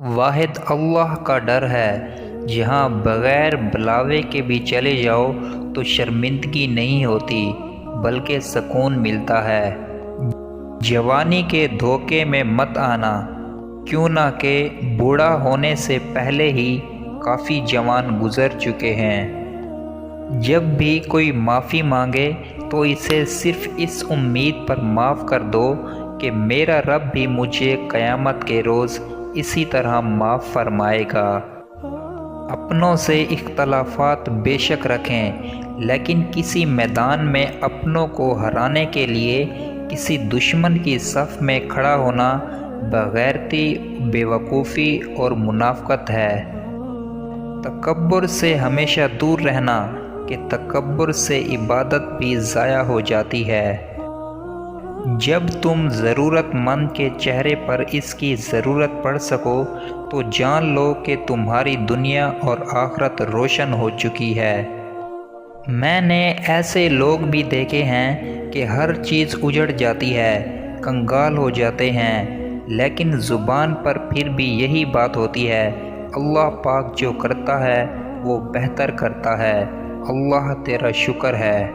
واحد اللہ کا ڈر ہے، جہاں بغیر بلاوے کے بھی چلے جاؤ تو شرمندگی نہیں ہوتی بلکہ سکون ملتا ہے۔ جوانی کے دھوکے میں مت آنا، کیوں نہ کہ بوڑھا ہونے سے پہلے ہی کافی جوان گزر چکے ہیں۔ جب بھی کوئی معافی مانگے تو اسے صرف اس امید پر معاف کر دو کہ میرا رب بھی مجھے قیامت کے روز اسی طرح معاف فرمائے گا۔ اپنوں سے اختلافات بے شک رکھیں، لیکن کسی میدان میں اپنوں کو ہرانے کے لیے کسی دشمن کی صف میں کھڑا ہونا بغیرتی، بے وقوفی اور منافقت ہے۔ تکبر سے ہمیشہ دور رہنا، کہ تکبر سے عبادت بھی ضائع ہو جاتی ہے۔ جب تم ضرورت مند کے چہرے پر اس کی ضرورت پڑ سکو تو جان لو کہ تمہاری دنیا اور آخرت روشن ہو چکی ہے۔ میں نے ایسے لوگ بھی دیکھے ہیں کہ ہر چیز اجڑ جاتی ہے، کنگال ہو جاتے ہیں، لیکن زبان پر پھر بھی یہی بات ہوتی ہے، اللہ پاک جو کرتا ہے وہ بہتر کرتا ہے، اللہ تیرا شکر ہے۔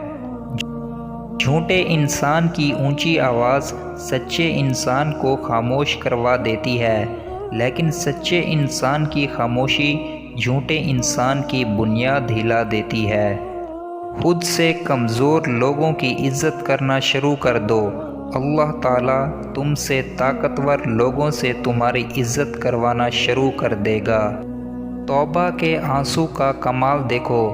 جھوٹے انسان کی اونچی آواز سچے انسان کو خاموش کروا دیتی ہے، لیکن سچے انسان کی خاموشی جھوٹے انسان کی بنیاد ہلا دیتی ہے۔ خود سے کمزور لوگوں کی عزت کرنا شروع کر دو، اللہ تعالیٰ تم سے طاقتور لوگوں سے تمہاری عزت کروانا شروع کر دے گا۔ توبہ کے آنسو کا کمال دیکھو،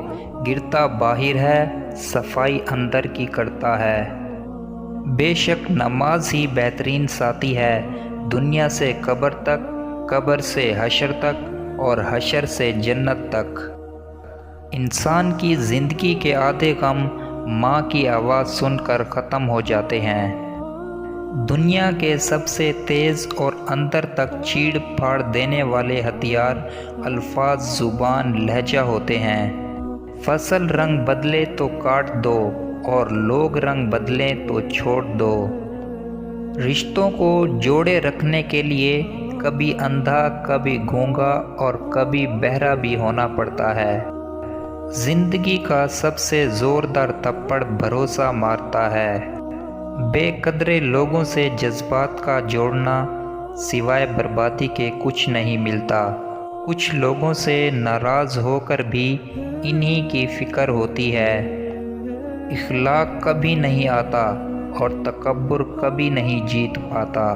گرتا باہر ہے، صفائی اندر کی کرتا ہے۔ بے شک نماز ہی بہترین ساتھی ہے، دنیا سے قبر تک، قبر سے حشر تک اور حشر سے جنت تک۔ انسان کی زندگی کے آدھے غم ماں کی آواز سن کر ختم ہو جاتے ہیں۔ دنیا کے سب سے تیز اور اندر تک چیڑ پھاڑ دینے والے ہتھیار الفاظ، زبان، لہجہ ہوتے ہیں۔ فصل رنگ بدلے تو کاٹ دو اور لوگ رنگ بدلیں تو چھوڑ دو۔ رشتوں کو جوڑے رکھنے کے لیے کبھی اندھا، کبھی گونگا اور کبھی بہرا بھی ہونا پڑتا ہے۔ زندگی کا سب سے زوردار تھپڑ بھروسہ مارتا ہے۔ بے قدرے لوگوں سے جذبات کا جوڑنا سوائے بربادی کے کچھ نہیں ملتا۔ کچھ لوگوں سے ناراض ہو کر بھی انہی کی فکر ہوتی ہے۔ اخلاق کبھی نہیں آتا اور تکبر کبھی نہیں جیت پاتا۔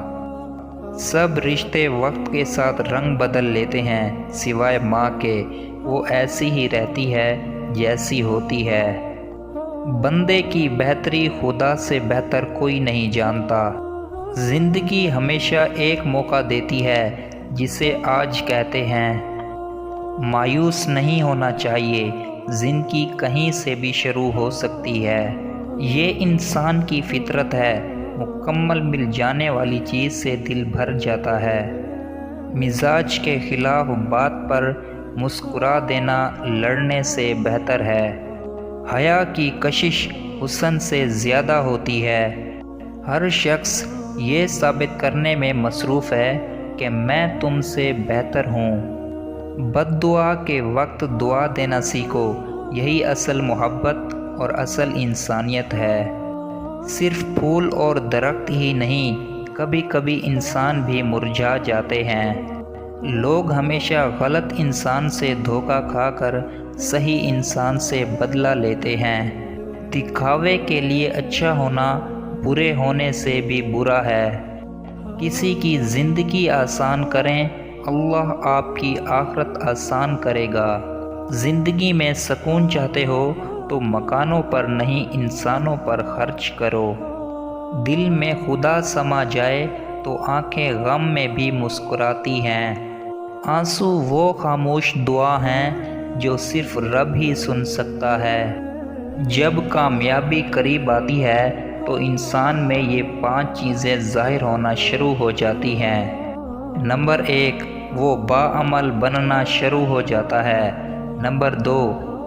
سب رشتے وقت کے ساتھ رنگ بدل لیتے ہیں سوائے ماں کے، وہ ایسی ہی رہتی ہے جیسی ہوتی ہے۔ بندے کی بہتری خدا سے بہتر کوئی نہیں جانتا۔ زندگی ہمیشہ ایک موقع دیتی ہے جسے آج کہتے ہیں۔ مایوس نہیں ہونا چاہیے، زندگی کہیں سے بھی شروع ہو سکتی ہے، یہ انسان کی فطرت ہے۔ مکمل مل جانے والی چیز سے دل بھر جاتا ہے۔ مزاج کے خلاف بات پر مسکرا دینا لڑنے سے بہتر ہے۔ حیا کی کشش حسن سے زیادہ ہوتی ہے۔ ہر شخص یہ ثابت کرنے میں مصروف ہے کہ میں تم سے بہتر ہوں۔ بد دعا کے وقت دعا دینا سیکھو، یہی اصل محبت اور اصل انسانیت ہے۔ صرف پھول اور درخت ہی نہیں، کبھی کبھی انسان بھی مرجھا جاتے ہیں۔ لوگ ہمیشہ غلط انسان سے دھوکہ کھا کر صحیح انسان سے بدلہ لیتے ہیں۔ دکھاوے کے لیے اچھا ہونا برے ہونے سے بھی برا ہے۔ کسی کی زندگی آسان کریں، اللہ آپ کی آخرت آسان کرے گا۔ زندگی میں سکون چاہتے ہو تو مکانوں پر نہیں انسانوں پر خرچ کرو۔ دل میں خدا سما جائے تو آنکھیں غم میں بھی مسکراتی ہیں۔ آنسو وہ خاموش دعا ہیں جو صرف رب ہی سن سکتا ہے۔ جب کامیابی قریب آتی ہے تو انسان میں یہ 5 چیزیں ظاہر ہونا شروع ہو جاتی ہیں۔ نمبر 1، وہ باعمل بننا شروع ہو جاتا ہے۔ نمبر 2،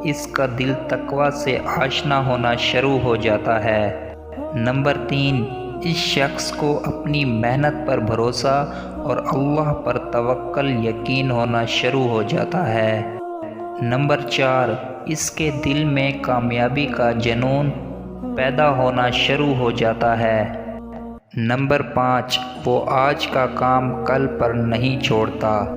اس کا دل تقویٰ سے آشنا ہونا شروع ہو جاتا ہے۔ نمبر 3، اس شخص کو اپنی محنت پر بھروسہ اور اللہ پر توکل یقین ہونا شروع ہو جاتا ہے۔ نمبر 4، اس کے دل میں کامیابی کا جنون پیدا ہونا شروع ہو جاتا ہے۔ نمبر 5، وہ آج کا کام کل پر نہیں چھوڑتا